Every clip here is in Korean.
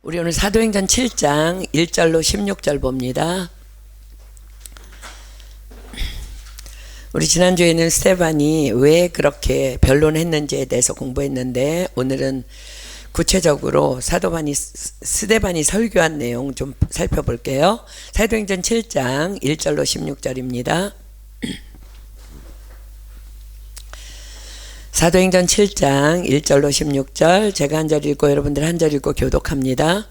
우리 오늘 사도행전 7장 1절로 16절 봅니다. 우리 지난주에는 스데반이 왜 그렇게 변론했는지에 대해서 공부했는데, 오늘은 구체적으로 스데반이 설교한 내용 좀 살펴볼게요. 사도행전 7장 1절로 16절입니다. 사도행전 7장 1절로 16절, 제가 한 절 읽고 여러분들 한 절 읽고 교독합니다.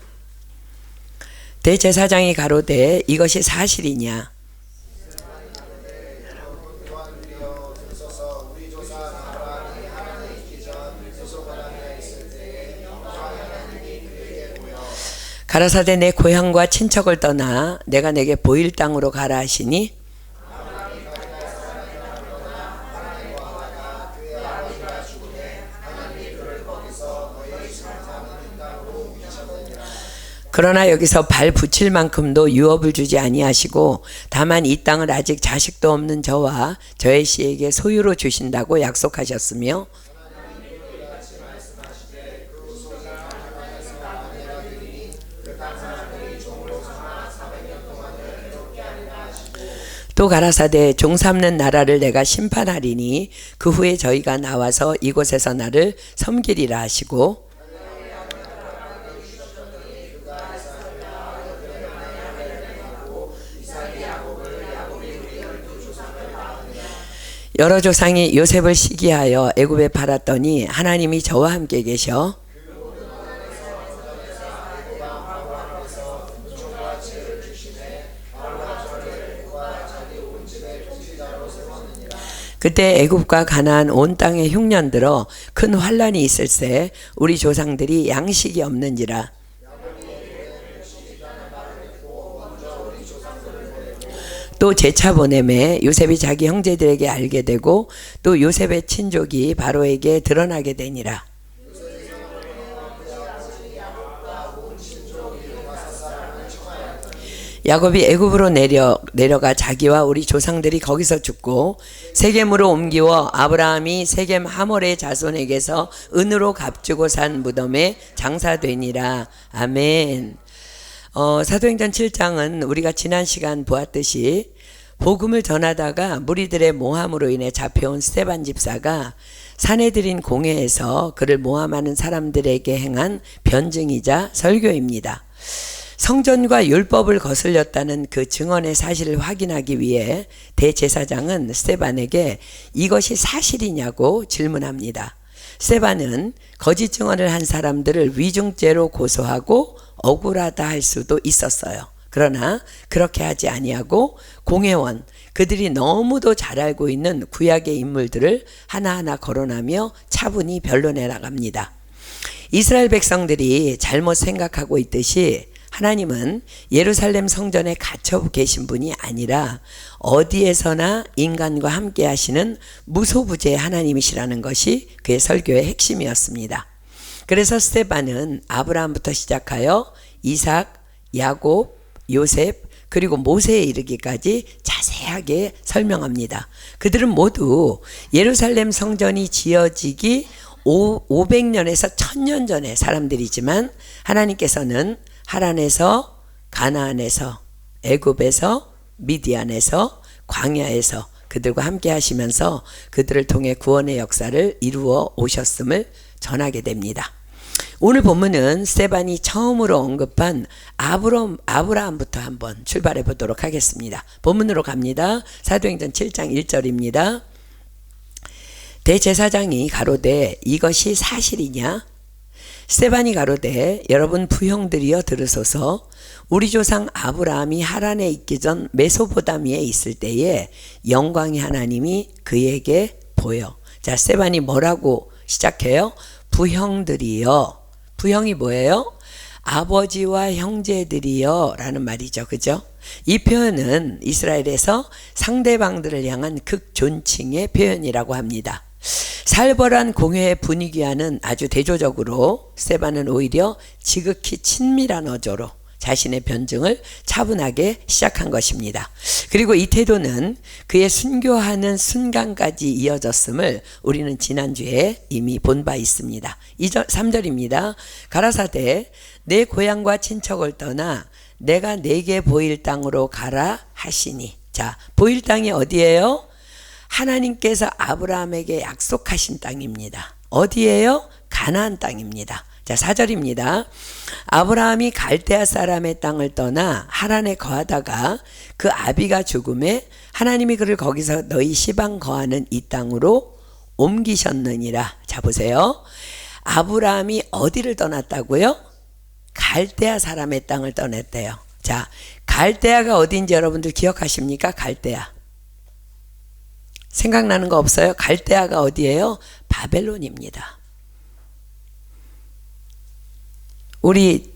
대제사장이 가로되 이것이 사실이냐? 가라사대 내 고향과 친척을 떠나 내가 내게 보일 땅으로 가라 하시니, 그러나 여기서 발 붙일 만큼도 유업을 주지 아니하시고 다만 이 땅을 아직 자식도 없는 저와 저의 씨에게 소유로 주신다고 약속하셨으며, 또 가라사대 종 삼는 나라를 내가 심판하리니 그 후에 저희가 나와서 이곳에서 나를 섬기리라 하시고, 여러 조상이 요셉을 시기하여 애굽에 팔았더니 하나님이 저와 함께 계셔 그때 애굽과 가나안 온 땅에 흉년 들어 큰 환란이 있을세 우리 조상들이 양식이 없는지라. 또 제차 보내매 요셉이 자기 형제들에게 알게 되고 또 요셉의 친족이 바로에게 드러나게 되니라. 야곱이 애굽으로 내려가 자기와 우리 조상들이 거기서 죽고 세겜으로 옮기워 아브라함이 세겜 하몰의 자손에게서 은으로 값주고 산 무덤에 장사되니라. 아멘. 사도행전 7장은 우리가 지난 시간 보았듯이 복음을 전하다가 무리들의 모함으로 인해 잡혀온 스데반 집사가 사내들인 공회에서 그를 모함하는 사람들에게 행한 변증이자 설교입니다. 성전과 율법을 거슬렸다는 그 증언의 사실을 확인하기 위해 대제사장은 스데반에게 이것이 사실이냐고 질문합니다. 스데반은 거짓 증언을 한 사람들을 위증죄로 고소하고 억울하다 할 수도 있었어요. 그러나 그렇게 하지 아니하고 공회원, 그들이 너무도 잘 알고 있는 구약의 인물들을 하나하나 거론하며 차분히 변론해 나갑니다. 이스라엘 백성들이 잘못 생각하고 있듯이 하나님은 예루살렘 성전에 갇혀 계신 분이 아니라 어디에서나 인간과 함께 하시는 무소부재의 하나님이시라는 것이 그의 설교의 핵심이었습니다. 그래서 스데반은 아브라함부터 시작하여 이삭, 야곱, 요셉, 그리고 모세에 이르기까지 자세하게 설명합니다. 그들은 모두 예루살렘 성전이 지어지기 500년에서 1000년 전의 사람들이지만 하나님께서는 하란에서, 가나안에서, 애굽에서, 미디안에서, 광야에서 그들과 함께 하시면서 그들을 통해 구원의 역사를 이루어 오셨음을 전하게 됩니다. 오늘 본문은 스데반이 처음으로 언급한 아브라함부터 한번 출발해 보도록 하겠습니다. 본문으로 갑니다. 사도행전 7장 1절입니다. 대제사장이 가로되 이것이 사실이냐? 스데반이 가로되 여러분 부형들이여 들으소서. 우리 조상 아브라함이 하란에 있기 전 메소포타미아에 있을 때에 영광의 하나님이 그에게 보여. 자, 스데반이 뭐라고 시작해요? 부형들이여. 부형이 뭐예요? 아버지와 형제들이여 라는 말이죠. 그죠? 이 표현은 이스라엘에서 상대방들을 향한 극존칭의 표현이라고 합니다. 살벌한 공회의 분위기와는 아주 대조적으로 스데반은 오히려 지극히 친밀한 어조로, 자신의 변증을 차분하게 시작한 것입니다. 그리고 이 태도는 그의 순교하는 순간까지 이어졌음을 우리는 지난주에 이미 본 바 있습니다. 3절입니다. 가라사대 내 고향과 친척을 떠나 내가 내게 보일 땅으로 가라 하시니. 자, 보일 땅이 어디예요? 하나님께서 아브라함에게 약속하신 땅입니다. 어디예요? 가나안 땅입니다. 자, 4절입니다. 아브라함이 갈대아 사람의 땅을 떠나 하란에 거하다가 그 아비가 죽음에 하나님이 그를 거기서 너희 시방 거하는 이 땅으로 옮기셨느니라. 자, 보세요. 아브라함이 어디를 떠났다고요? 갈대아 사람의 땅을 떠났대요. 자, 갈대아가 어딘지 여러분들 기억하십니까? 갈대아. 생각나는 거 없어요? 갈대아가 어디예요? 바벨론입니다. 우리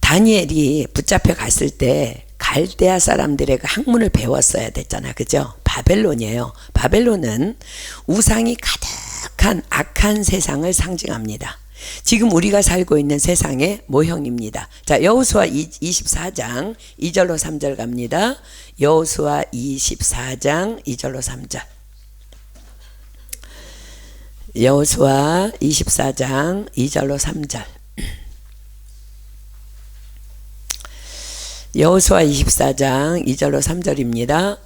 다니엘이 붙잡혀 갔을 때 갈대아 사람들의 그 학문을 배웠어야 됐잖아. 그죠? 바벨론이에요. 바벨론은 우상이 가득한 악한 세상을 상징합니다. 지금 우리가 살고 있는 세상의 모형입니다. 자, 여호수아 24장 2절로 3절 갑니다. 여호수아 24장 2절로 3절. 여호수아 24장 2절로 3절. 여호수아 24장 2절로 3절입니다.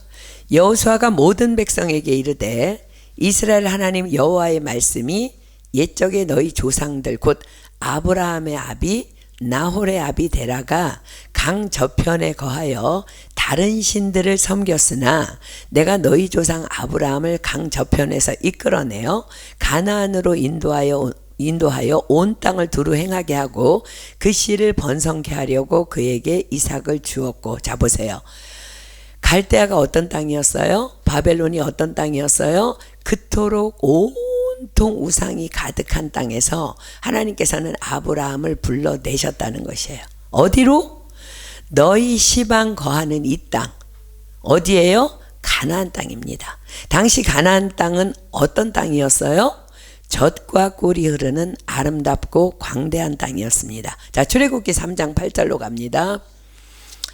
여호수아가 모든 백성에게 이르되 이스라엘 하나님 여호와의 말씀이 옛적에 너희 조상들 곧 아브라함의 아비 나홀의 아비 데라가 강 저편에 거하여 다른 신들을 섬겼으나 내가 너희 조상 아브라함을 강 저편에서 이끌어내어 가나안으로 인도하여 온 땅을 두루 행하게 하고 그 씨를 번성케 하려고 그에게 이삭을 주었고. 자, 보세요. 갈대아가 어떤 땅이었어요? 바벨론이 어떤 땅이었어요? 그토록 온통 우상이 가득한 땅에서 하나님께서는 아브라함을 불러내셨다는 것이에요. 어디로? 너희 시방 거하는 이 땅. 어디예요? 가나안 땅입니다. 당시 가나안 땅은 어떤 땅이었어요? 젖과 꿀이 흐르는 아름답고 광대한 땅이었습니다. 자, 출애굽기 3장 8절로 갑니다.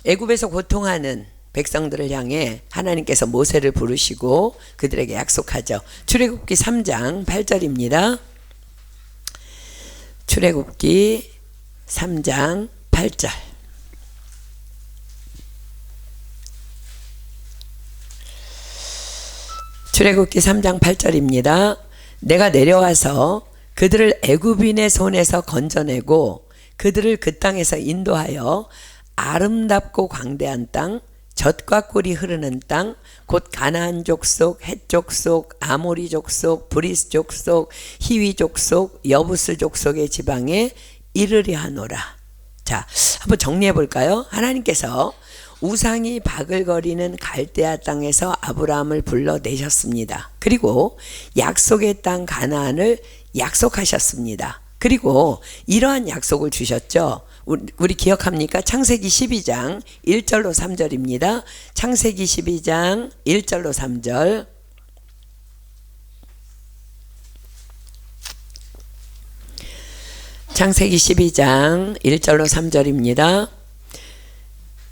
애굽에서 고통하는 백성들을 향해 하나님께서 모세를 부르시고 그들에게 약속하죠. 출애굽기 3장 8절입니다. 출애굽기 3장 8절. 출애굽기 3장 8절입니다. 내가 내려와서 그들을 애굽인의 손에서 건져내고 그들을 그 땅에서 인도하여 아름답고 광대한 땅, 젖과 꿀이 흐르는 땅, 곧 가나안 족속, 헷 족속, 아모리 족속, 브리스 족속, 히위 족속, 여부스 족속의 지방에 이르려 하노라. 자, 한번 정리해 볼까요? 하나님께서 우상이 바글거리는 갈대아 땅에서 아브라함을 불러내셨습니다. 그리고 약속의 땅 가나안을 약속하셨습니다. 그리고 이러한 약속을 주셨죠. 우리 기억합니까? 창세기 12장 1절로 3절입니다. 창세기 12장 1절로 3절. 창세기 12장 1절로 3절입니다.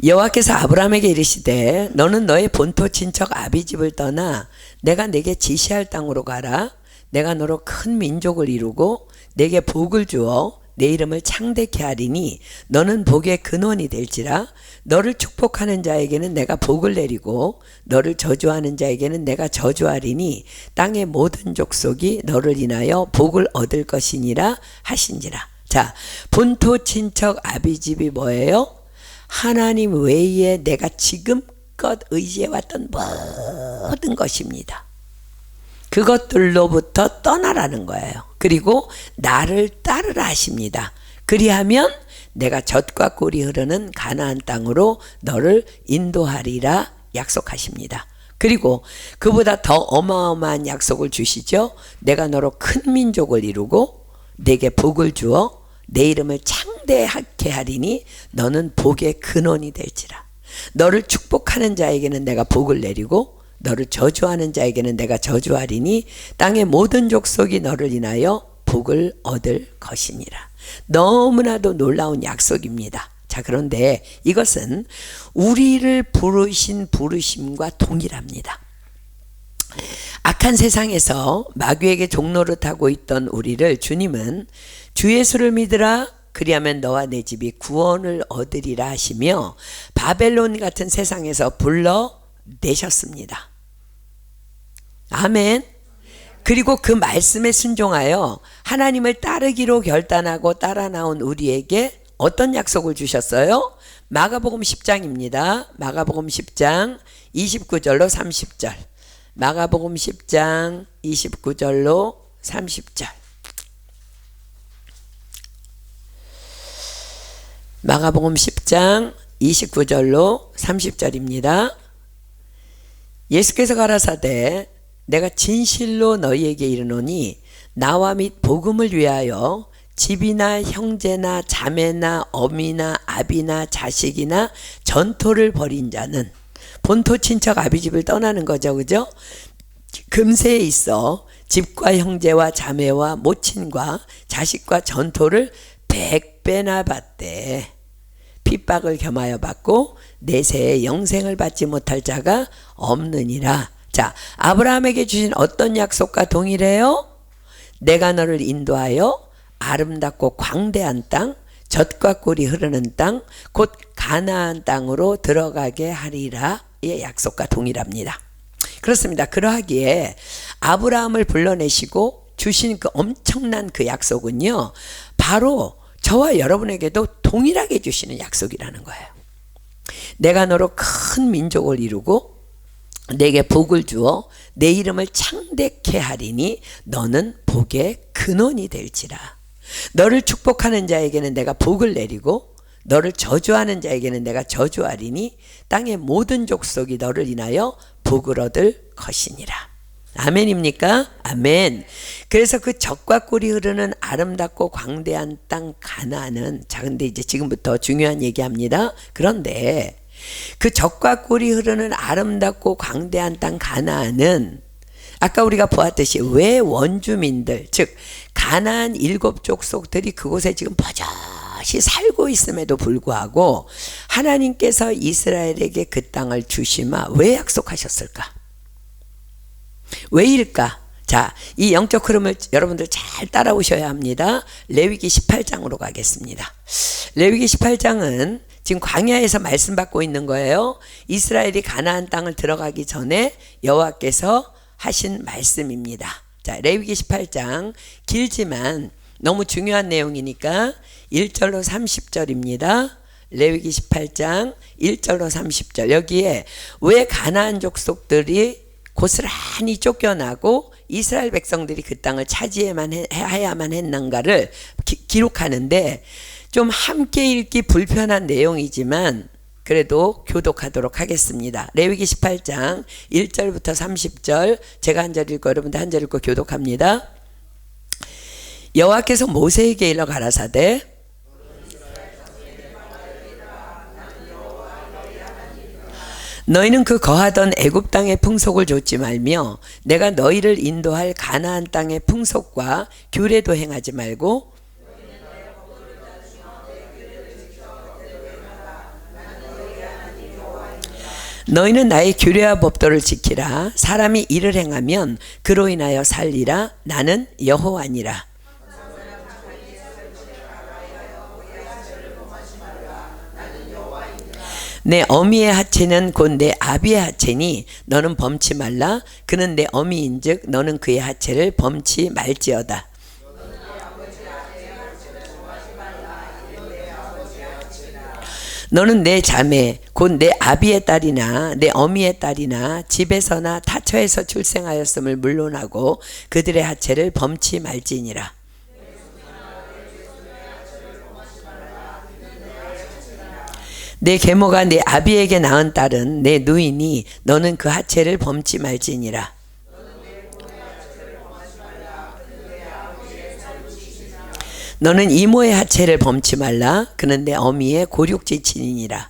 여호와께서 아브라함에게 이르시되 너는 너의 본토 친척 아비 집을 떠나 내가 내게 지시할 땅으로 가라. 내가 너로 큰 민족을 이루고 내게 복을 주어 내 이름을 창대케 하리니 너는 복의 근원이 될지라. 너를 축복하는 자에게는 내가 복을 내리고 너를 저주하는 자에게는 내가 저주하리니 땅의 모든 족속이 너를 인하여 복을 얻을 것이니라 하신지라. 자, 본토 친척 아비 집이 뭐예요? 하나님 외에 내가 지금껏 의지해왔던 모든 것입니다. 그것들로부터 떠나라는 거예요. 그리고 나를 따르라 하십니다. 그리하면 내가 젖과 꿀이 흐르는 가나안 땅으로 너를 인도하리라 약속하십니다. 그리고 그보다 더 어마어마한 약속을 주시죠. 내가 너로 큰 민족을 이루고 내게 복을 주어 내 이름을 창대하게 하리니 너는 복의 근원이 될지라. 너를 축복하는 자에게는 내가 복을 내리고 너를 저주하는 자에게는 내가 저주하리니 땅의 모든 족속이 너를 인하여 복을 얻을 것이니라. 너무나도 놀라운 약속입니다. 자, 그런데 이것은 우리를 부르신 부르심과 동일합니다. 악한 세상에서 마귀에게 종노릇하고 있던 우리를 주님은 주 예수를 믿으라 그리하면 너와 내 집이 구원을 얻으리라 하시며 바벨론 같은 세상에서 불러내셨습니다. 아멘. 그리고 그 말씀에 순종하여 하나님을 따르기로 결단하고 따라 나온 우리에게 어떤 약속을 주셨어요? 마가복음 10장입니다. 마가복음 10장 29절로 30절. 마가복음 10장 29절로 30절. 마가복음 10장 29절로 30절입니다. 예수께서 가라사대 내가 진실로 너희에게 이르노니 나와 및 복음을 위하여 집이나 형제나 자매나 어미나 아비나 자식이나 전토를 벌인 자는 본토 친척 아비집을 떠나는 거죠. 그죠? 금세에 있어 집과 형제와 자매와 모친과 자식과 전토를 100배나 받되 핍박을 겸하여 받고 내세에 영생을 받지 못할 자가 없느니라. 자, 아브라함에게 주신 어떤 약속과 동일해요? 내가 너를 인도하여 아름답고 광대한 땅, 젖과 꿀이 흐르는 땅, 곧 가나안 땅으로 들어가게 하리라. 의 약속과 동일합니다. 그렇습니다. 그러하기에 아브라함을 불러내시고 주신 그 엄청난 그 약속은요, 바로 저와 여러분에게도 동일하게 주시는 약속이라는 거예요. 내가 너로 큰 민족을 이루고 내게 복을 주어 내 이름을 창대케 하리니 너는 복의 근원이 될지라. 너를 축복하는 자에게는 내가 복을 내리고 너를 저주하는 자에게는 내가 저주하리니 땅의 모든 족속이 너를 인하여 복을 얻을 것이니라. 아멘입니까? 아멘. 그래서 그 젖과 꿀이 흐르는 아름답고 광대한 땅 가나안은, 자, 근데 이제 지금부터 중요한 얘기합니다. 그런데 그 젖과 꿀이 흐르는 아름답고 광대한 땅 가나안은 아까 우리가 보았듯이 왜 원주민들, 즉 가나안 7족속들이 그곳에 지금 버젓이 살고 있음에도 불구하고 하나님께서 이스라엘에게 그 땅을 주시마 왜 약속하셨을까? 왜일까? 자, 이 영적 흐름을 여러분들 잘 따라오셔야 합니다. 레위기 18장으로 가겠습니다. 레위기 18장은 지금 광야에서 말씀 받고 있는 거예요. 이스라엘이 가나안 땅을 들어가기 전에 여호와께서 하신 말씀입니다. 자, 레위기 18장 길지만 너무 중요한 내용이니까 1절로 30절입니다. 레위기 18장 1절로 30절. 여기에 왜 가나안 족속들이 고스란히 쫓겨나고 이스라엘 백성들이 그 땅을 차지해야만 했는가를 기록하는데 좀 함께 읽기 불편한 내용이지만 그래도 교독하도록 하겠습니다. 레위기 18장 1절부터 30절 제가 한 절 읽고 여러분들 한 절 읽고 교독합니다. 여호와께서 모세에게 일러 가라사대 너희는 그 거하던 애굽 땅의 풍속을 좇지 말며 내가 너희를 인도할 가나안 땅의 풍속과 규례도 행하지 말고 너희는 나의 규례와 법도를 지키라. 사람이 이를 행하면 그로 인하여 살리라. 나는 여호와니라. 내 어미의 하체는 곧 내 아비의 하체니 너는 범치 말라. 그는 내 어미인즉 너는 그의 하체를 범치 말지어다. 너는 내 자매 곧 내 아비의 딸이나 내 어미의 딸이나 집에서나 타처에서 출생하였음을 물론하고 그들의 하체를 범치 말지니라. 내 계모가 내 아비에게 낳은 딸은 내 누이니 너는 그 하체를 범치 말지니라. 너는 이모의 하체를 범치 말라. 그는 내 어미의 고륙지친이니라.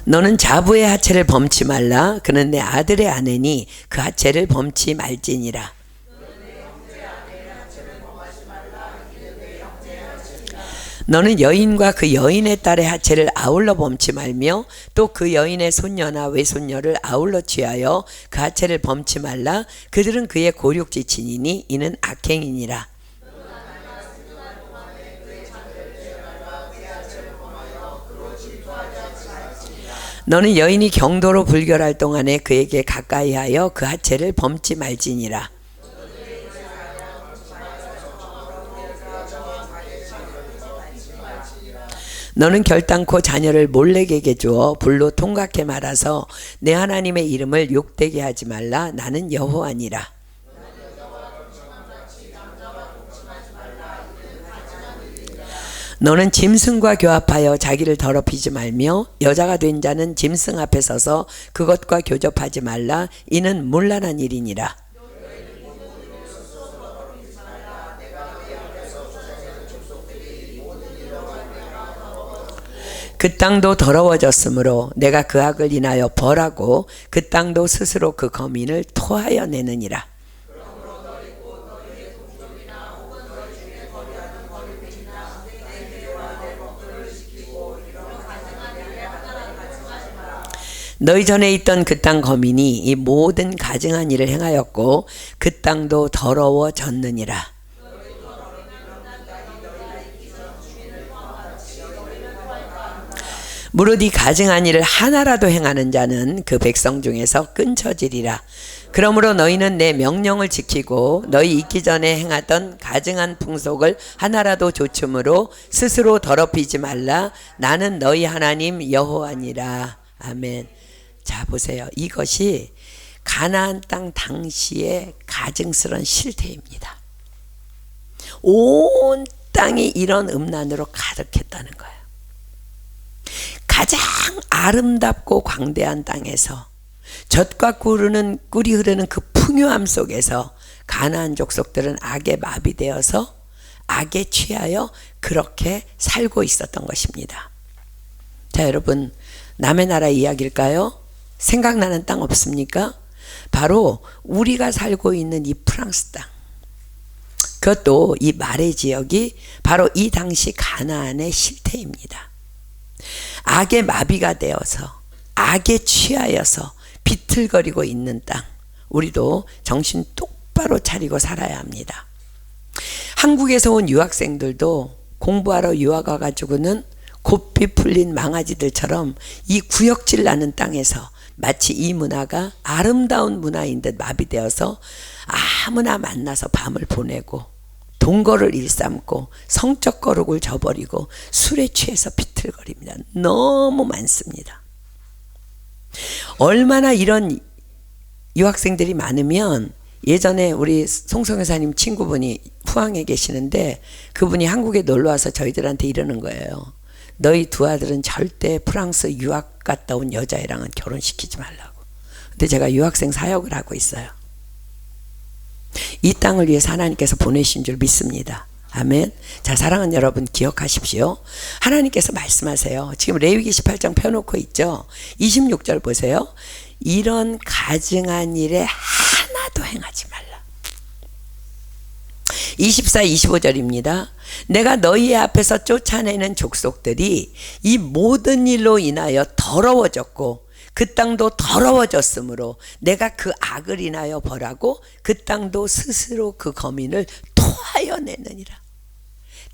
너는 자부의 하체를 범치 말라. 그는 내 아들의 아내니 그 하체를 범치 말지니라. 너는 여인과 그 여인의 딸의 하체를 아울러 범치 말며 또 그 여인의 손녀나 외손녀를 아울러 취하여 그 하체를 범치 말라. 그들은 그의 고륙지친이니 이는 악행이니라. 너는 여인이 경도로 불결할 동안에 그에게 가까이하여 그 하체를 범치 말지니라. 너는 결단코 자녀를 몰래에게 주어 불로 통각해 말아서 내 하나님의 이름을 욕되게 하지 말라. 나는 여호와니라. 너는 짐승과 교합하여 자기를 더럽히지 말며 여자가 된 자는 짐승 앞에 서서 그것과 교접하지 말라. 이는 문란한 일이니라. 그 땅도 더러워졌으므로 내가 그 악을 인하여 벌하고 그 땅도 스스로 그 거민을 토하여 내느니라. 너희 전에 있던 그 땅 거민이 이 모든 가증한 일을 행하였고 그 땅도 더러워졌느니라. 무릇 이 가증한 일을 하나라도 행하는 자는 그 백성 중에서 끊쳐지리라. 그러므로 너희는 내 명령을 지키고 너희 있기 전에 행하던 가증한 풍속을 하나라도 조춤으로 스스로 더럽히지 말라. 나는 너희 하나님 여호와니라. 아멘. 자, 보세요. 이것이 가나안 땅 당시의 가증스러운 실태입니다. 온 땅이 이런 음란으로 가득했다는 거예요. 가장 아름답고 광대한 땅에서 젖과 꿀이 흐르는 그 풍요함 속에서 가나안 족속들은 악에 마비되어서 악에 취하여 그렇게 살고 있었던 것입니다. 자, 여러분, 남의 나라 이야기일까요? 생각나는 땅 없습니까? 바로 우리가 살고 있는 이 프랑스 땅, 그것도 이 마레 지역이 바로 이 당시 가나안의 실태입니다. 악의 마비가 되어서 악에 취하여서 비틀거리고 있는 땅, 우리도 정신 똑바로 차리고 살아야 합니다. 한국에서 온 유학생들도 공부하러 유학 와가지고는 곱비 풀린 망아지들처럼 이 구역질 나는 땅에서 마치 이 문화가 아름다운 문화인 듯 마비되어서 아무나 만나서 밤을 보내고 동거를 일삼고 성적 거룩을 저버리고 술에 취해서 비틀거립니다. 너무 많습니다. 얼마나 이런 유학생들이 많으면, 예전에 우리 송성여사님 친구분이 후항에 계시는데 그분이 한국에 놀러와서 저희들한테 이러는 거예요. 너희 두 아들은 절대 프랑스 유학 갔다 온 여자애랑은 결혼시키지 말라고. 근데 제가 유학생 사역을 하고 있어요. 이 땅을 위해서 하나님께서 보내신 줄 믿습니다. 아멘. 자, 사랑하는 여러분, 기억하십시오. 하나님께서 말씀하세요. 지금 레위기 18장 펴놓고 있죠. 26절 보세요. 이런 가증한 일에 하나도 행하지 말라. 24, 25절입니다. 내가 너희 앞에서 쫓아내는 족속들이 이 모든 일로 인하여 더러워졌고 그 땅도 더러워졌으므로 내가 그 악을 인하여 벌하고 그 땅도 스스로 그 거민을 토하여 내느니라.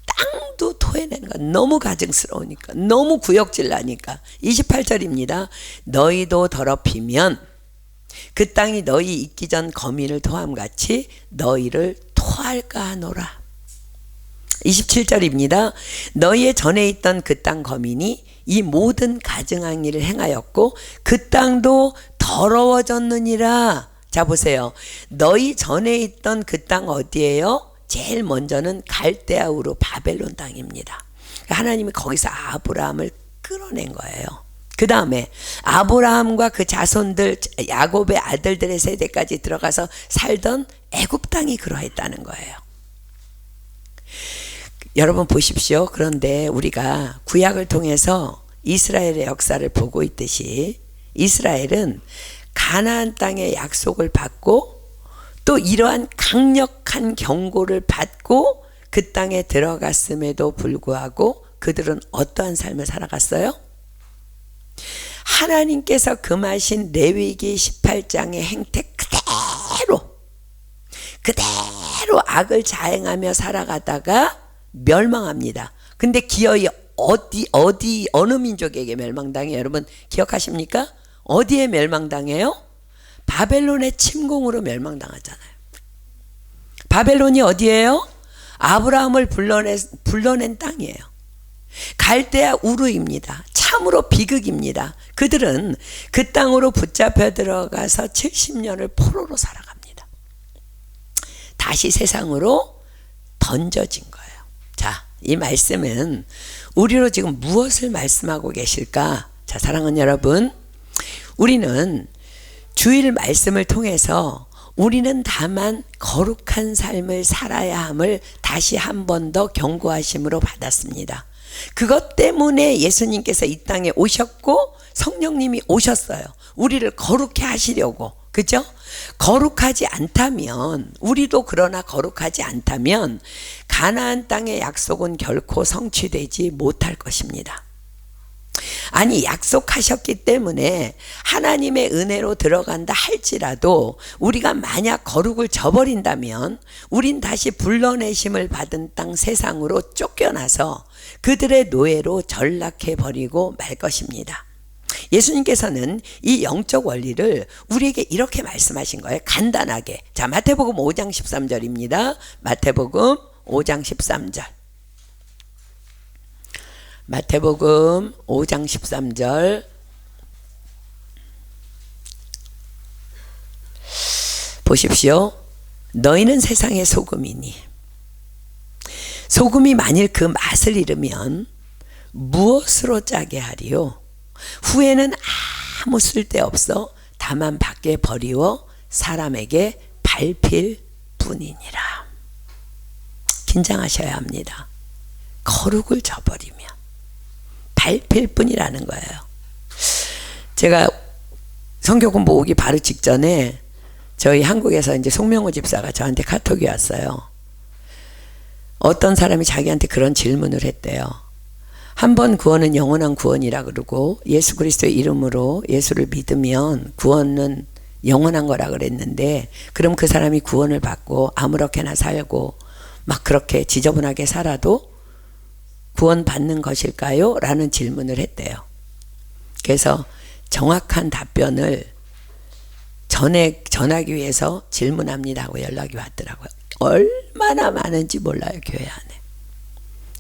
땅도 토해내는 거 너무 가증스러우니까, 너무 구역질 나니까. 28절입니다. 너희도 더럽히면 그 땅이 너희 있기 전 거민을 토함같이 너희를 토할까 하노라. 27절입니다. 너희의 전에 있던 그 땅 거민이 이 모든 가증한 일을 행하였고 그 땅도 더러워졌느니라. 자, 보세요. 너희 전에 있던 그 땅 어디예요? 제일 먼저는 갈대아우르 바벨론 땅입니다. 하나님이 거기서 아브라함을 끌어낸 거예요. 그 다음에 아브라함과 그 자손들, 야곱의 아들들의 세대까지 들어가서 살던 애굽 땅이 그러했다는 거예요. 여러분 보십시오. 그런데 우리가 구약을 통해서 이스라엘의 역사를 보고 있듯이 이스라엘은 가나안 땅의 약속을 받고 또 이러한 강력한 경고를 받고 그 땅에 들어갔음에도 불구하고 그들은 어떠한 삶을 살아갔어요? 하나님께서 금하신 레위기 18장의 행태 그대로 악을 자행하며 살아가다가 멸망합니다. 근데 기어이 어느 민족에게 멸망당해요? 여러분 기억하십니까? 어디에 멸망당해요? 바벨론의 침공으로 멸망당하잖아요. 바벨론이 어디예요? 아브라함을 불러낸 땅이에요. 갈대아 우르입니다. 참으로 비극입니다. 그들은 그 땅으로 붙잡혀 들어가서 70년을 포로로 살아갑니다. 다시 세상으로 던져진 거예요. 자, 이 말씀은 우리로 지금 무엇을 말씀하고 계실까? 자, 사랑하는 여러분, 우리는 주일 말씀을 통해서 우리는 다만 거룩한 삶을 살아야 함을 다시 한 번 더 경고하심으로 받았습니다. 그것 때문에 예수님께서 이 땅에 오셨고 성령님이 오셨어요. 우리를 거룩해 하시려고. 그죠? 거룩하지 않다면, 우리도 그러나 거룩하지 않다면 가나안 땅의 약속은 결코 성취되지 못할 것입니다. 아니, 약속하셨기 때문에 하나님의 은혜로 들어간다 할지라도 우리가 만약 거룩을 저버린다면 우린 다시 불러내심을 받은 땅 세상으로 쫓겨나서 그들의 노예로 전락해 버리고 말 것입니다. 예수님께서는 이 영적 원리를 우리에게 이렇게 말씀하신 거예요. 간단하게. 자, 마태복음 5장 13절입니다. 마태복음 5장 13절. 마태복음 5장 13절. 보십시오. 너희는 세상의 소금이니 소금이 만일 그 맛을 잃으면 무엇으로 짜게 하리요? 후에는 아무 쓸데없어 다만 밖에 버리워 사람에게 밟힐 뿐이니라. 긴장하셔야 합니다. 거룩을 저버리면 밟힐 뿐이라는 거예요. 제가 선교 공부 오기 바로 직전에 저희 한국에서 이제 송명호 집사가 저한테 카톡이 왔어요. 어떤 사람이 자기한테 그런 질문을 했대요. 한 번 구원은 영원한 구원이라 그러고 예수 그리스도의 이름으로 예수를 믿으면 구원은 영원한 거라 그랬는데, 그럼 그 사람이 구원을 받고 아무렇게나 살고 막 그렇게 지저분하게 살아도 구원 받는 것일까요? 라는 질문을 했대요. 그래서 정확한 답변을 전하기 위해서 질문합니다 하고 연락이 왔더라고요. 얼마나 많은지 몰라요, 교회 안에.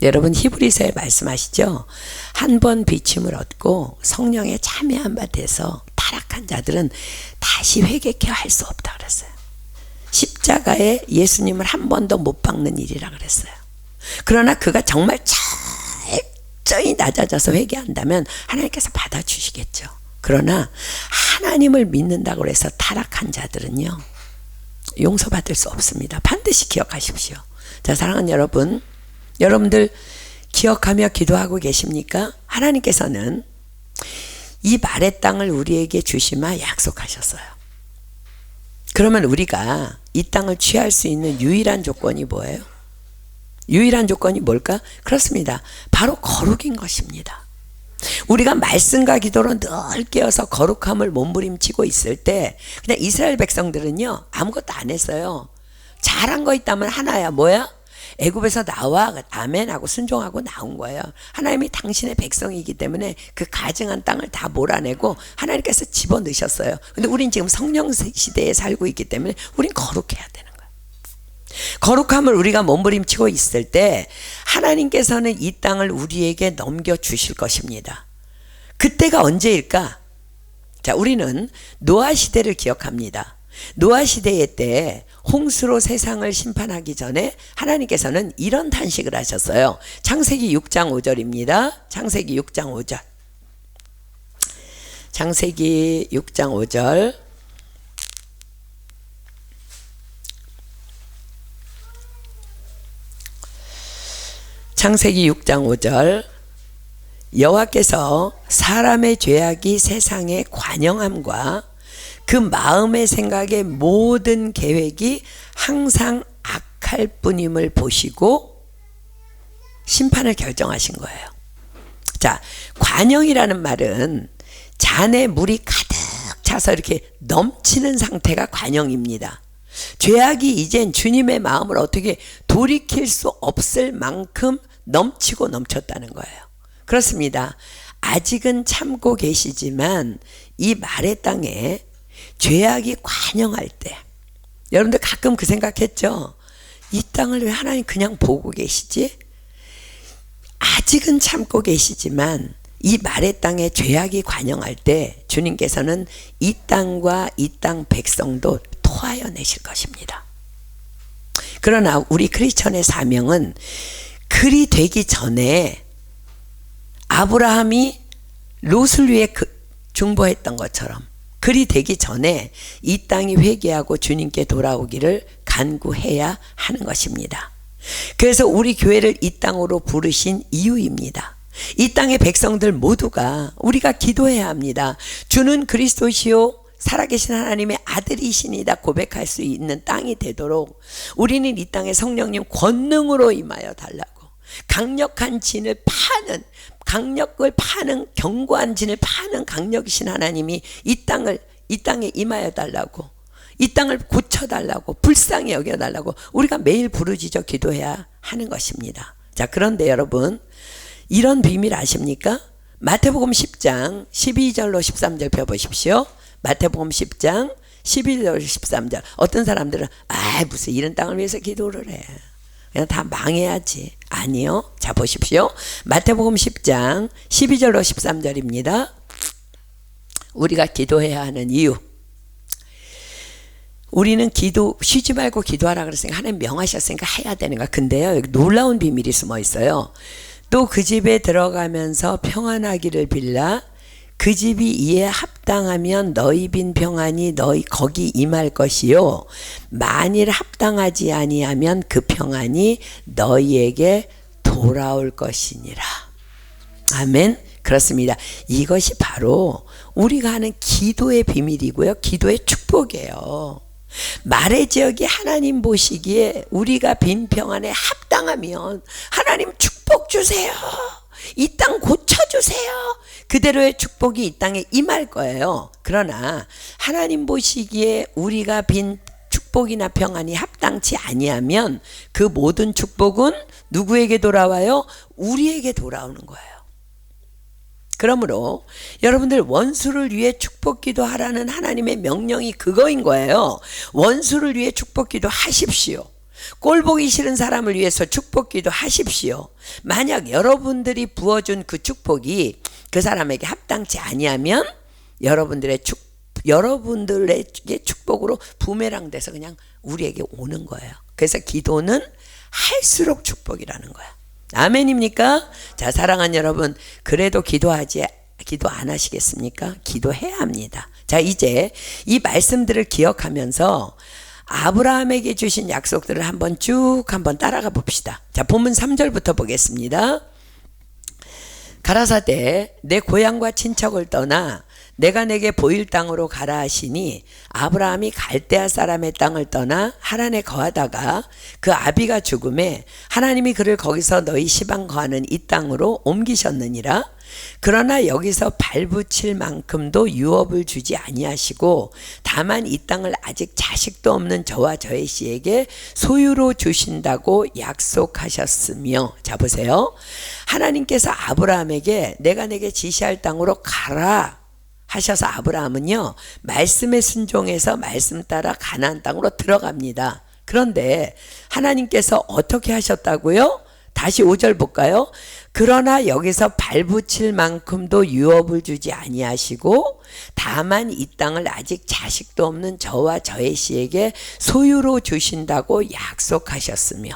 여러분 히브리서에 말씀하시죠. 한 번 비침을 얻고 성령에 참여한 바 돼서 타락한 자들은 다시 회개케 할 수 없다 그랬어요. 십자가에 예수님을 한 번도 못 박는 일이라 그랬어요. 그러나 그가 정말 철저히 낮아져서 회개한다면 하나님께서 받아주시겠죠. 그러나 하나님을 믿는다고 해서 타락한 자들은요, 용서받을 수 없습니다. 반드시 기억하십시오. 자, 사랑하는 여러분, 여러분들 기억하며 기도하고 계십니까? 하나님께서는 이 말의 땅을 우리에게 주시마 약속하셨어요. 그러면 우리가 이 땅을 취할 수 있는 유일한 조건이 뭐예요? 유일한 조건이 뭘까? 그렇습니다. 바로 거룩인 것입니다. 우리가 말씀과 기도로 늘 깨어서 거룩함을 몸부림치고 있을 때 그냥 이스라엘 백성들은요 아무것도 안 했어요. 잘한 거 있다면 하나야. 뭐야? 애굽에서 나와 아멘하고 순종하고 나온 거예요. 하나님이 당신의 백성이기 때문에 그 가증한 땅을 다 몰아내고 하나님께서 집어넣으셨어요. 근데 우린 지금 성령 시대에 살고 있기 때문에 우린 거룩해야 되는 거예요. 거룩함을 우리가 몸부림치고 있을 때 하나님께서는 이 땅을 우리에게 넘겨주실 것입니다. 그때가 언제일까? 자, 우리는 노아 시대를 기억합니다. 노아 시대의 때 홍수로 세상을 심판하기 전에 하나님께서는 이런 단식을 하셨어요. 창세기 6장 5절입니다. 창세기 6장 5절. 창세기 6장 5절. 창세기 6장 5절. 여호와께서 사람의 죄악이 세상에 관영함과 그 마음의 생각의 모든 계획이 항상 악할 뿐임을 보시고 심판을 결정하신 거예요. 자, 관영이라는 말은 잔에 물이 가득 차서 이렇게 넘치는 상태가 관영입니다. 죄악이 이젠 주님의 마음을 어떻게 돌이킬 수 없을 만큼 넘치고 넘쳤다는 거예요. 그렇습니다. 아직은 참고 계시지만 이 말의 땅에 죄악이 관영할 때, 여러분들 가끔 그 생각했죠? 이 땅을 왜 하나님 그냥 보고 계시지? 아직은 참고 계시지만 이 말의 땅에 죄악이 관영할 때 주님께서는 이 땅과 이 땅 백성도 토하여 내실 것입니다. 그러나 우리 크리스천의 사명은 그리 되기 전에 아브라함이 롯을 위해 중보했던 것처럼 그리 되기 전에 이 땅이 회개하고 주님께 돌아오기를 간구해야 하는 것입니다. 그래서 우리 교회를 이 땅으로 부르신 이유입니다. 이 땅의 백성들 모두가 우리가 기도해야 합니다. 주는 그리스도시요 살아계신 하나님의 아들이시니다 고백할 수 있는 땅이 되도록 우리는 이 땅에 성령님 권능으로 임하여 달라고, 강력한 진을 파는, 강력을 파는, 견고한 진을 파는 강력이신 하나님이 이 땅에 임하여 달라고, 이 땅을 고쳐달라고, 불쌍히 여겨달라고 우리가 매일 부르짖어 기도해야 하는 것입니다. 자, 그런데 여러분, 이런 비밀 아십니까? 마태복음 10장 12절로 13절 펴보십시오. 마태복음 10장 12절 13절. 어떤 사람들은 무슨 이런 땅을 위해서 기도를 해, 그냥 다 망해야지. 아니요. 자, 보십시오. 마태복음 10장 12절로 13절입니다. 우리가 기도해야 하는 이유. 우리는 쉬지 말고 기도하라 그랬으니까 하나님 명하셨으니까 해야 되는 거야. 근데요, 여기 놀라운 비밀이 숨어 있어요. 또 그 집에 들어가면서 평안하기를 빌라 그 집이 이에 합당하면 너희 빈 평안이 너희 거기 임할 것이요 만일 합당하지 아니하면 그 평안이 너희에게 돌아올 것이니라. 아멘. 그렇습니다. 이것이 바로 우리가 하는 기도의 비밀이고요, 기도의 축복이에요. 말의 지역이 하나님 보시기에 우리가 빈 평안에 합당하면 하나님 축복 주세요, 이 땅 고쳐주세요, 그대로의 축복이 이 땅에 임할 거예요. 그러나 하나님 보시기에 우리가 빈 축복이나 평안이 합당치 아니하면 그 모든 축복은 누구에게 돌아와요? 우리에게 돌아오는 거예요. 그러므로 여러분들 원수를 위해 축복기도 하라는 하나님의 명령이 그거인 거예요. 원수를 위해 축복기도 하십시오. 꼴보기 싫은 사람을 위해서 축복기도 하십시오. 만약 여러분들이 부어준 그 축복이 그 사람에게 합당치 아니하면 여러분들에게 축복으로 부메랑 돼서 그냥 우리에게 오는 거예요. 그래서 기도는 할수록 축복이라는 거야. 아멘입니까? 자, 사랑하는 여러분, 그래도 기도 안 하시겠습니까? 기도해야 합니다. 자, 이제 이 말씀들을 기억하면서 아브라함에게 주신 약속들을 한번 따라가 봅시다. 자, 본문 3절부터 보겠습니다. 가라사대 내 고향과 친척을 떠나 내가 내게 보일 땅으로 가라 하시니 아브라함이 갈대아 사람의 땅을 떠나 하란에 거하다가 그 아비가 죽음에 하나님이 그를 거기서 너희 시방 거하는 이 땅으로 옮기셨느니라. 그러나 여기서 발붙일 만큼도 유업을 주지 아니하시고 다만 이 땅을 아직 자식도 없는 저와 저의 씨에게 소유로 주신다고 약속하셨으며. 자, 보세요. 하나님께서 아브라함에게 내가 내게 지시할 땅으로 가라 하셔서 아브라함은요, 말씀에 순종해서 말씀 따라 가나안 땅으로 들어갑니다. 그런데 하나님께서 어떻게 하셨다고요? 다시 5절 볼까요? 그러나 여기서 발붙일 만큼도 유업을 주지 아니하시고 다만 이 땅을 아직 자식도 없는 저와 저의 씨에게 소유로 주신다고 약속하셨으며.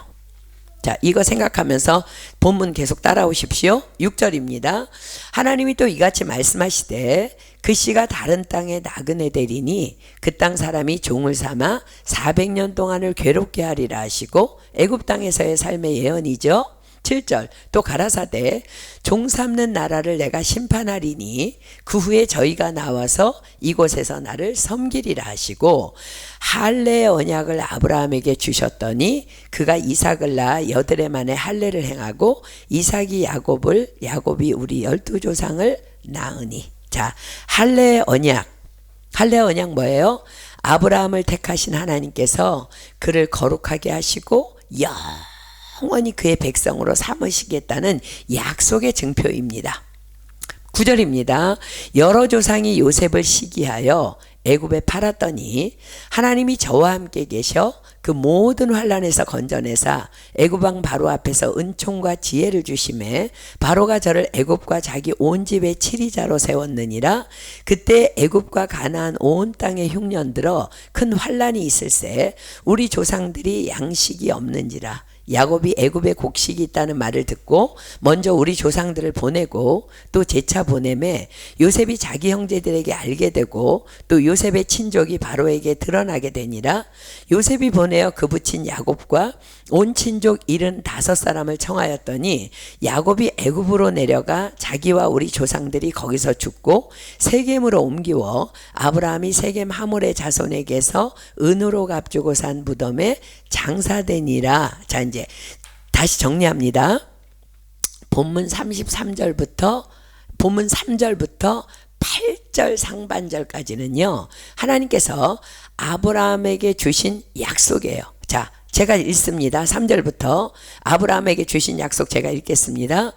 자, 이거 생각하면서 본문 계속 따라오십시오. 6절입니다. 하나님이 또 이같이 말씀하시되 그 씨가 다른 땅에 나그네 되리니 그 땅 사람이 종을 삼아 400년 동안을 괴롭게 하리라 하시고 애굽 땅에서의 삶의 예언이죠. 7절 또 가라사대 종 삼는 나라를 내가 심판하리니 그 후에 저희가 나와서 이곳에서 나를 섬기리라 하시고 할례의 언약을 아브라함에게 주셨더니 그가 이삭을 낳아 여드레 만에 할례를 행하고 이삭이 야곱이 우리 12조상을 낳으니. 자, 할례의 언약 뭐예요? 아브라함을 택하신 하나님께서 그를 거룩하게 하시고 영원히 그의 백성으로 삼으시겠다는 약속의 증표입니다. 9절입니다. 여러 조상이 요셉을 시기하여 애굽에 팔았더니 하나님이 저와 함께 계셔 그 모든 환난에서 건져내사 애굽 왕 바로 앞에서 은총과 지혜를 주심에 바로가 저를 애굽과 자기 온 집의 치리자로 세웠느니라. 그때 애굽과 가나안 온 땅에 흉년 들어 큰 환난이 있을세 우리 조상들이 양식이 없는지라. 야곱이 애굽에 곡식이 있다는 말을 듣고 먼저 우리 조상들을 보내고 또 재차 보내매 요셉이 자기 형제들에게 알게 되고 또 요셉의 친족이 바로에게 드러나게 되니라. 요셉이 보내어 그 부친 야곱과 온 친족 75사람을 청하였더니 야곱이 애굽으로 내려가 자기와 우리 조상들이 거기서 죽고 세겜으로 옮기워 아브라함이 세겜 하몰의 자손에게서 은으로 값주고 산 무덤에 장사되니라. 자, 이제 다시 정리합니다. 본문 3절부터 8절 상반절까지는요 하나님께서 아브라함에게 주신 약속이에요. 자, 제가 읽습니다. 3절부터 아브라함에게 주신 약속 제가 읽겠습니다.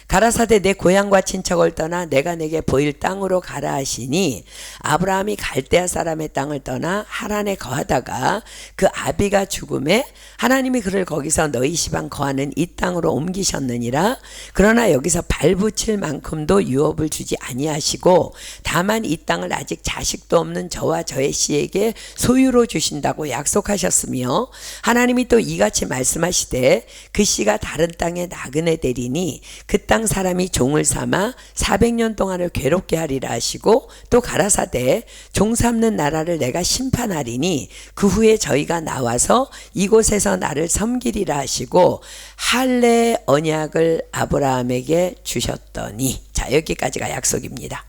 가라사대 내 고향과 친척을 떠나 내가 내게 보일 땅으로 가라 하시니 아브라함이 갈대아 사람의 땅을 떠나 하란에 거하다가 그 아비가 죽음에 하나님이 그를 거기서 너희 시방 거하는 이 땅으로 옮기셨느니라. 그러나 여기서 발붙일 만큼도 유업을 주지 아니하시고 다만 이 땅을 아직 자식도 없는 저와 저의 씨에게 소유로 주신다고 약속하셨으며 하나님이 또 이같이 말씀하시되 그 씨가 다른 땅에 나그네 되리니 그 땅 사람이 종을 삼아 400년 동안을 괴롭게 하리라 하시고 또 가라사대 종 삼는 나라를 내가 심판하리니 그 후에 저희가 나와서 이곳에서 나를 섬기리라 하시고 할례 언약을 아브라함에게 주셨더니. 자, 여기까지가 약속입니다.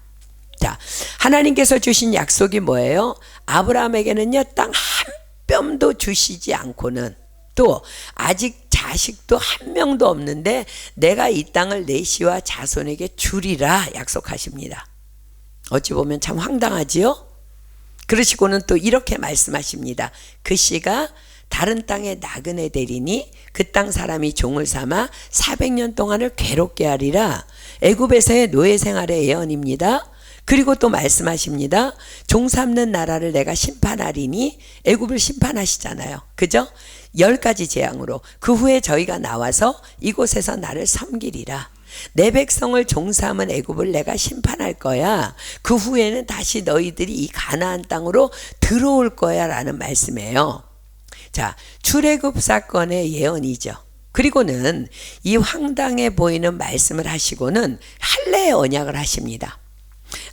자, 하나님께서 주신 약속이 뭐예요? 아브라함에게는요 땅 한 뼘도 주시지 않고는 또 아직 자식도 한 명도 없는데 내가 이 땅을 내 씨와 자손에게 주리라 약속하십니다. 어찌 보면 참 황당하지요? 그러시고는 또 이렇게 말씀하십니다. 그 씨가 다른 땅에 나그네 되리니 그 땅 사람이 종을 삼아 400년 동안을 괴롭게 하리라. 애굽에서의 노예 생활의 예언입니다. 그리고 또 말씀하십니다. 종 삼는 나라를 내가 심판하리니 애굽을 심판하시잖아요. 그죠? 10가지 재앙으로 그 후에 저희가 나와서 이곳에서 나를 섬기리라. 내 백성을 종 삼은 애굽을 내가 심판할 거야. 그 후에는 다시 너희들이 이 가나안 땅으로 들어올 거야 라는 말씀이에요. 자, 출애굽 사건의 예언이죠. 그리고는 이 황당해 보이는 말씀을 하시고는 할례의 언약을 하십니다.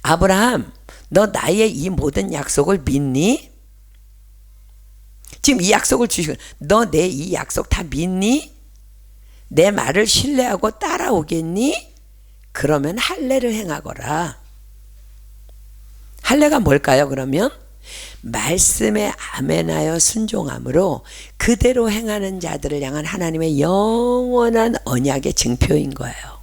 아브라함, 너 나의 이 모든 약속을 믿니? 지금 이 약속을 주시고 너 내 이 약속 다 믿니? 내 말을 신뢰하고 따라오겠니? 그러면 할례를 행하거라. 할례가 뭘까요? 그러면 말씀에 아멘하여 순종함으로 그대로 행하는 자들을 향한 하나님의 영원한 언약의 증표인 거예요.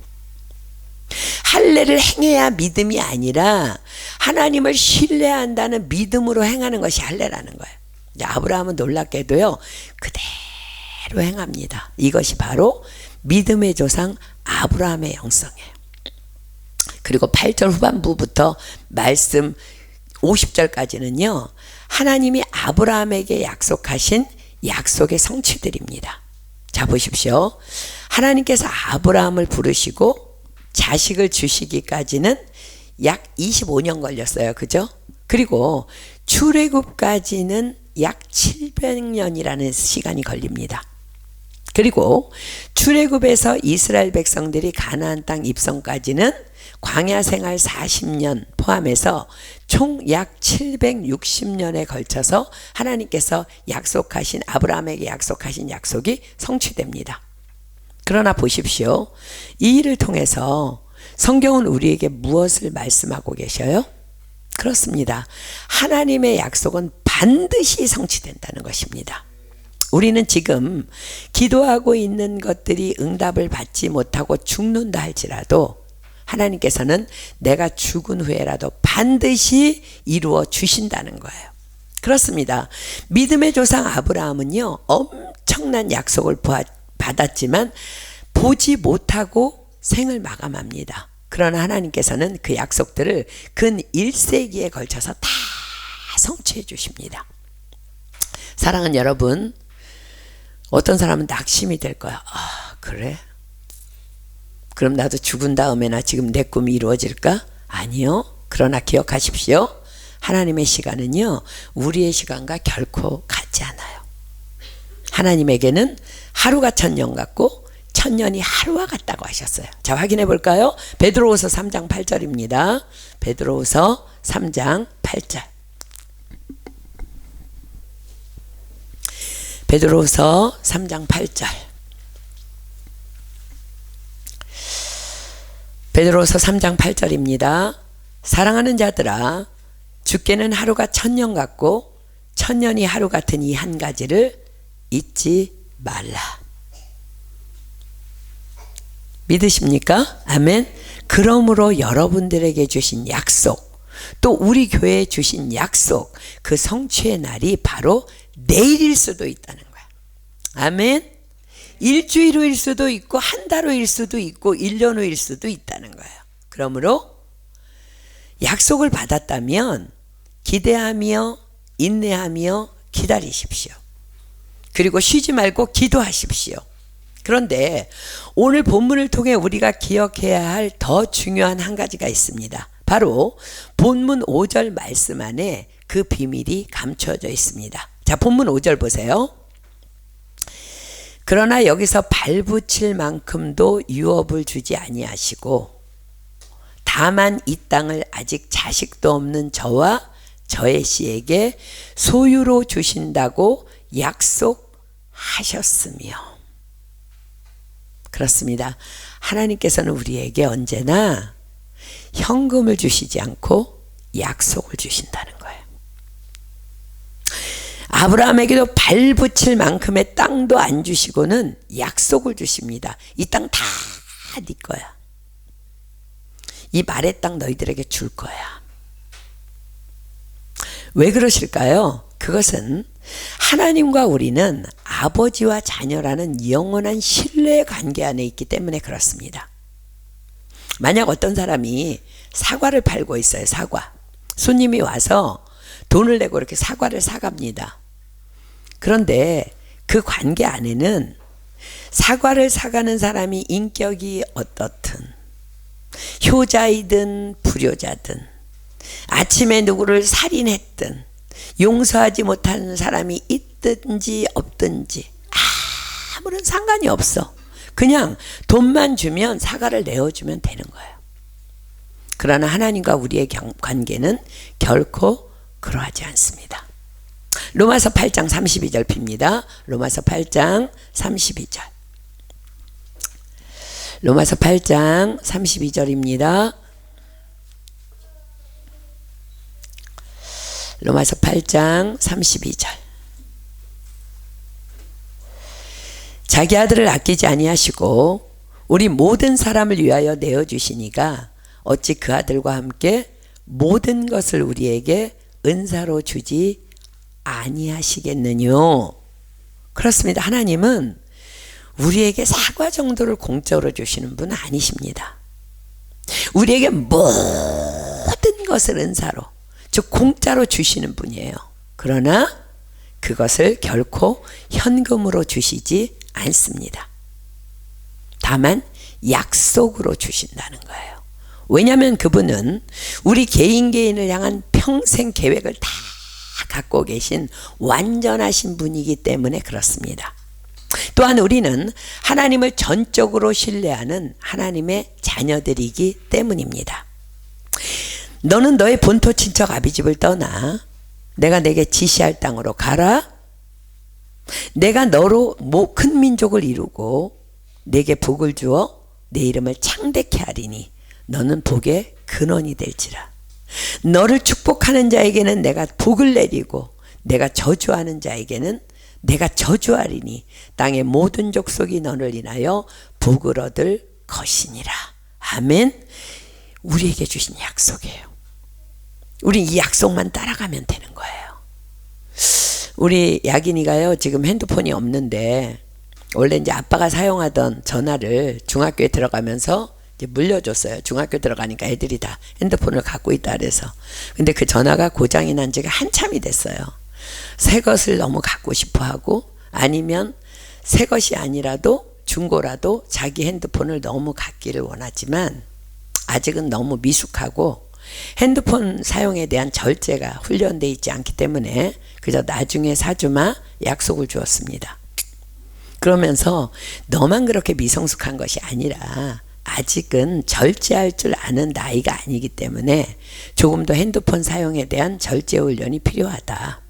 할례를 행해야 믿음이 아니라 하나님을 신뢰한다는 믿음으로 행하는 것이 할례라는 거예요. 아브라함은 놀랍게도요 그대로 행합니다. 이것이 바로 믿음의 조상 아브라함의 영성이에요. 그리고 8절 후반부부터 말씀 50절까지는요 하나님이 아브라함에게 약속하신 약속의 성취들입니다. 자, 보십시오. 하나님께서 아브라함을 부르시고 자식을 주시기까지는 약 25년 걸렸어요. 그죠? 그리고 출애굽까지는 약 700년이라는 시간이 걸립니다. 그리고 출애굽에서 이스라엘 백성들이 가나안 땅 입성까지는 광야 생활 40년 포함해서 총 약 760년에 걸쳐서 하나님께서 약속하신 아브라함에게 약속하신 약속이 성취됩니다. 그러나 보십시오. 이 일을 통해서 성경은 우리에게 무엇을 말씀하고 계셔요? 그렇습니다. 하나님의 약속은 반드시 성취된다는 것입니다. 우리는 지금 기도하고 있는 것들이 응답을 받지 못하고 죽는다 할지라도 하나님께서는 내가 죽은 후에라도 반드시 이루어 주신다는 거예요. 그렇습니다. 믿음의 조상 아브라함은요, 엄청난 약속을 받았지만 보지 못하고 생을 마감합니다. 그러나 하나님께서는 그 약속들을 근 1세기에 걸쳐서 다 성취해 주십니다. 사랑하는 여러분, 어떤 사람은 낙심이 될 거야. 아, 그래? 그럼 나도 죽은 다음에나 지금 내 꿈이 이루어질까? 아니요. 그러나 기억하십시오. 하나님의 시간은요, 우리의 시간과 결코 같지 않아요. 하나님에게는 하루가 1000년 같고 1000년이 하루와 같다고 하셨어요. 자, 확인해 볼까요? 베드로후서 3장 8절입니다. 베드로후서 3장 8절. 베드로후서 3장 8절. 베드로후서 3장 8절입니다. 사랑하는 자들아, 주께는 하루가 1000년 같고 1000년이 하루 같은 이 한 가지를 잊지 말라. 믿으십니까? 아멘. 그러므로 여러분들에게 주신 약속, 또 우리 교회에 주신 약속, 그 성취의 날이 바로 내일일 수도 있다는 거야. 아멘. 일주일 후일 수도 있고 한 달 후일 수도 있고 1년 후일 수도 있다는 거예요. 그러므로 약속을 받았다면 기대하며 인내하며 기다리십시오. 그리고 쉬지 말고 기도하십시오. 그런데 오늘 본문을 통해 우리가 기억해야 할 더 중요한 한 가지가 있습니다. 바로 본문 5절 말씀 안에 그 비밀이 감춰져 있습니다. 자, 본문 5절 보세요. 그러나 여기서 발붙일 만큼도 유업을 주지 아니하시고 다만 이 땅을 아직 자식도 없는 저와 저의 씨에게 소유로 주신다고 약속하셨으며. 그렇습니다. 하나님께서는 우리에게 언제나 현금을 주시지 않고 약속을 주신다는 거예요. 아브라함에게도 발붙일 만큼의 땅도 안 주시고는 약속을 주십니다. 이 땅 다 네 거야. 이 말의 땅 너희들에게 줄 거야. 왜 그러실까요? 그것은 하나님과 우리는 아버지와 자녀라는 영원한 신뢰 관계 안에 있기 때문에 그렇습니다. 만약 어떤 사람이 사과를 팔고 있어요. 사과. 손님이 와서 돈을 내고 이렇게 사과를 사갑니다. 그런데 그 관계 안에는 사과를 사가는 사람이 인격이 어떻든 효자이든 불효자든 아침에 누구를 살인했든 용서하지 못하는 사람이 있든지 없든지 아무런 상관이 없어. 그냥 돈만 주면 사과를 내어주면 되는 거예요. 그러나 하나님과 우리의 관계는 결코 그러하지 않습니다. 로마서 8장 32절 핍니다. 로마서 8장 32절. 로마서 8장 32절입니다. 로마서 8장 32절. 자기 아들을 아끼지 아니하시고 우리 모든 사람을 위하여 내어주시니가 어찌 그 아들과 함께 모든 것을 우리에게 은사로 주지 아니하시겠느뇨. 그렇습니다. 하나님은 우리에게 사과 정도를 공짜로 주시는 분은 아니십니다. 우리에게 모든 것을 은사로, 즉 공짜로 주시는 분이에요. 그러나 그것을 결코 현금으로 주시지 않습니다. 다만 약속으로 주신다는 거예요. 왜냐하면 그분은 우리 개인을 향한 평생 계획을 다 갖고 계신 완전하신 분이기 때문에 그렇습니다. 또한 우리는 하나님을 전적으로 신뢰하는 하나님의 자녀들이기 때문입니다. 너는 너의 본토 친척 아비집을 떠나 내가 내게 지시할 땅으로 가라. 내가 너로 큰 민족을 이루고 내게 복을 주어 내 이름을 창대케 하리니 너는 복의 근원이 될지라. 너를 축복하는 자에게는 내가 복을 내리고 내가 저주하는 자에게는 내가 저주하리니 땅의 모든 족속이 너를 인하여 복을 얻을 것이니라. 아멘. 우리에게 주신 약속이에요. 우리 이 약속만 따라가면 되는 거예요. 우리 야긴이가요, 지금 핸드폰이 없는데 원래 이제 아빠가 사용하던 전화를 중학교에 들어가면서 이제 물려줬어요. 중학교 들어가니까 애들이 다 핸드폰을 갖고 있다 그래서. 근데 그 전화가 고장이 난 지가 한참이 됐어요. 새 것을 너무 갖고 싶어 하고, 아니면 새 것이 아니라도 중고라도 자기 핸드폰을 너무 갖기를 원하지만 아직은 너무 미숙하고 핸드폰 사용에 대한 절제가 훈련되어 있지 않기 때문에 그저 나중에 사주마 약속을 주었습니다. 그러면서 너만 그렇게 미성숙한 것이 아니라 아직은 절제할 줄 아는 나이가 아니기 때문에 조금 더 핸드폰 사용에 대한 절제 훈련이 필요하다.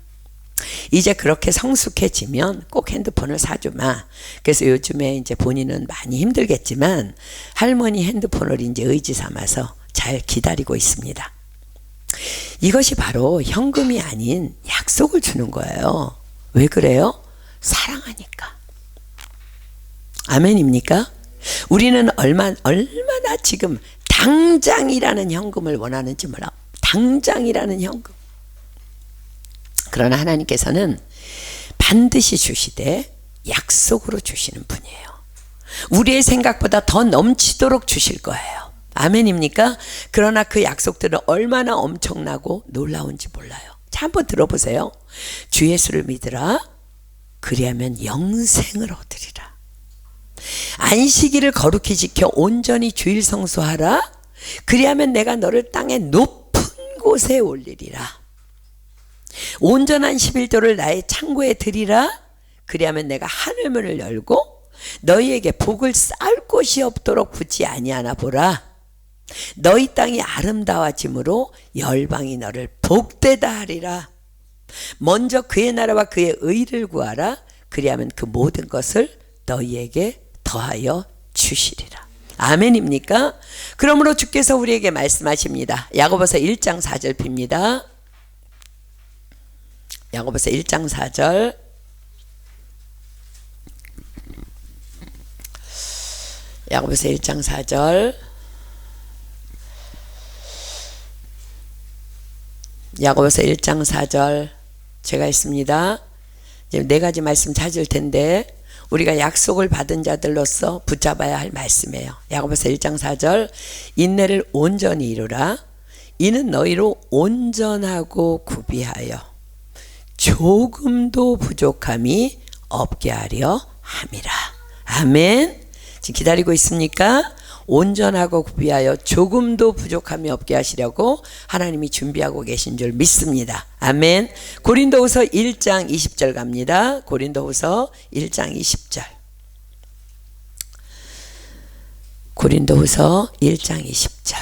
이제 그렇게 성숙해지면 꼭 핸드폰을 사주마. 그래서 요즘에 이제 본인은 많이 힘들겠지만 할머니 핸드폰을 이제 의지 삼아서 잘 기다리고 있습니다. 이것이 바로 현금이 아닌 약속을 주는 거예요. 왜 그래요? 사랑하니까. 아멘입니까? 우리는 얼마나 지금 당장이라는 현금을 원하는지 몰라. 당장이라는 현금. 그러나 하나님께서는 반드시 주시되 약속으로 주시는 분이에요. 우리의 생각보다 더 넘치도록 주실 거예요. 아멘입니까? 그러나 그 약속들은 얼마나 엄청나고 놀라운지 몰라요. 자, 한번 들어보세요. 주 예수를 믿으라. 그리하면 영생을 얻으리라. 안식일을 거룩히 지켜 온전히 주일 성수하라. 그리하면 내가 너를 땅의 높은 곳에 올리리라. 온전한 11조를 나의 창고에 드리라. 그리하면 내가 하늘문을 열고 너희에게 복을 쌓을 곳이 없도록 굳지 아니하나 보라. 너희 땅이 아름다워짐으로 열방이 너를 복되다 하리라. 먼저 그의 나라와 그의 의를 구하라. 그리하면 그 모든 것을 너희에게 더하여 주시리라. 아멘입니까? 그러므로 주께서 우리에게 말씀하십니다. 야고보서 1장 4절 핍니다. 야고보서 1장 4절. 야고보서 1장 4절. 야고보서 1장 4절 제가 있습니다. 이제 4가지 말씀 찾을 텐데 우리가 약속을 받은 자들로서 붙잡아야 할 말씀이에요. 야고보서 1장 4절. 인내를 온전히 이루라. 이는 너희로 온전하고 구비하여 조금도 부족함이 없게 하려 함이라. 아멘. 지금 기다리고 있습니까? 온전하고 구비하여 조금도 부족함이 없게 하시려고 하나님이 준비하고 계신 줄 믿습니다. 아멘. 고린도후서 1장 20절 갑니다. 고린도후서 1장 20절. 고린도후서 1장 20절.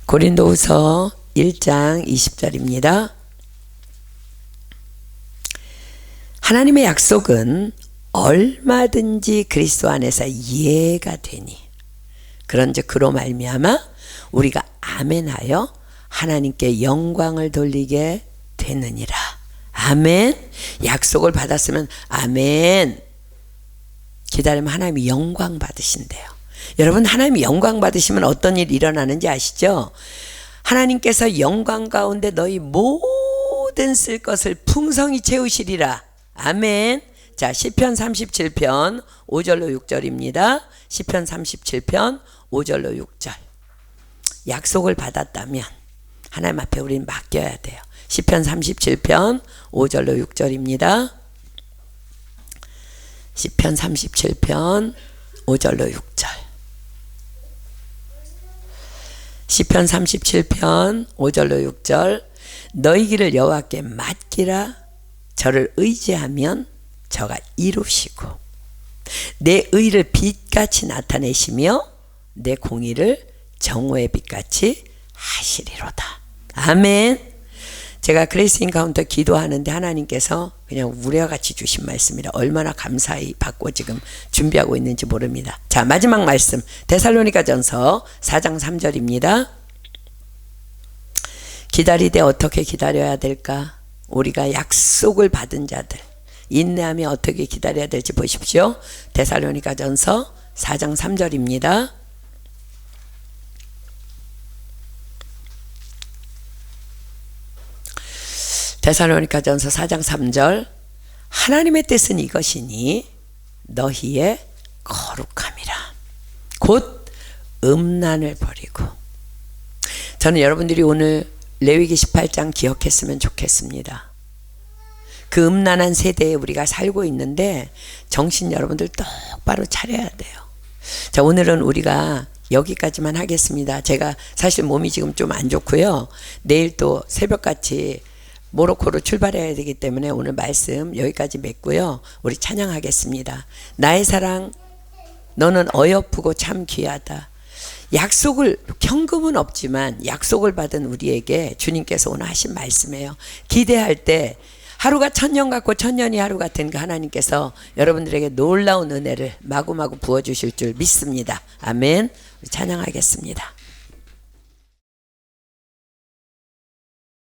고린도후서 1장 20절입니다. 하나님의 약속은 얼마든지 그리스도 안에서 이해가 되니 그런즉 그로 말미암아 우리가 아멘하여 하나님께 영광을 돌리게 되느니라. 아멘. 약속을 받았으면 아멘. 기다리면 하나님이 영광 받으신대요. 여러분, 하나님이 영광 받으시면 어떤 일이 일어나는지 아시죠? 하나님께서 영광 가운데 너희 모든 쓸 것을 풍성히 채우시리라. 아멘. 자, 시편 37편 5절로 6절입니다. 시편 37편 5절로 6절. 약속을 받았다면 하나님 앞에 우리는 맡겨야 돼요. 시편 37편 5절로 6절입니다. 시편 37편 5절로 6절. 시편 37편 5절로 6절. 너희 길을 여호와께 맡기라. 저를 의지하면 저가 이루시고 내 의를 빛같이 나타내시며 내 공의를 정오의 빛같이 하시리로다. 아멘. 제가 그레이스 인카운터 기도하는데 하나님께서 그냥 우레와같이 주신 말씀이라 얼마나 감사히 받고 지금 준비하고 있는지 모릅니다. 자, 마지막 말씀 데살로니가전서 4장 3절입니다. 기다리되 어떻게 기다려야 될까? 우리가 약속을 받은 자들 인내하며 어떻게 기다려야 될지 보십시오. 데살로니가전서 4장 3절입니다. 데살로니가전서 4장 3절 하나님의 뜻은 이것이니 너희의 거룩함이라 곧 음란을 버리고. 저는 여러분들이 오늘 레위기 18장 기억했으면 좋겠습니다. 그 음란한 세대에 우리가 살고 있는데 정신 여러분들 똑바로 차려야 돼요. 자, 오늘은 우리가 여기까지만 하겠습니다. 제가 사실 몸이 지금 좀 안 좋고요. 내일 또 새벽같이 모로코로 출발해야 되기 때문에 오늘 말씀 여기까지 맺고요. 우리 찬양하겠습니다. 나의 사랑 너는 어여쁘고 참 귀하다. 약속을 현금은 없지만 약속을 받은 우리에게 주님께서 오늘 하신 말씀이에요. 기대할 때 하루가 천년 같고 천년이 하루 같은 그 하나님께서 여러분들에게 놀라운 은혜를 마구마구 부어주실 줄 믿습니다. 아멘. 우리 찬양하겠습니다.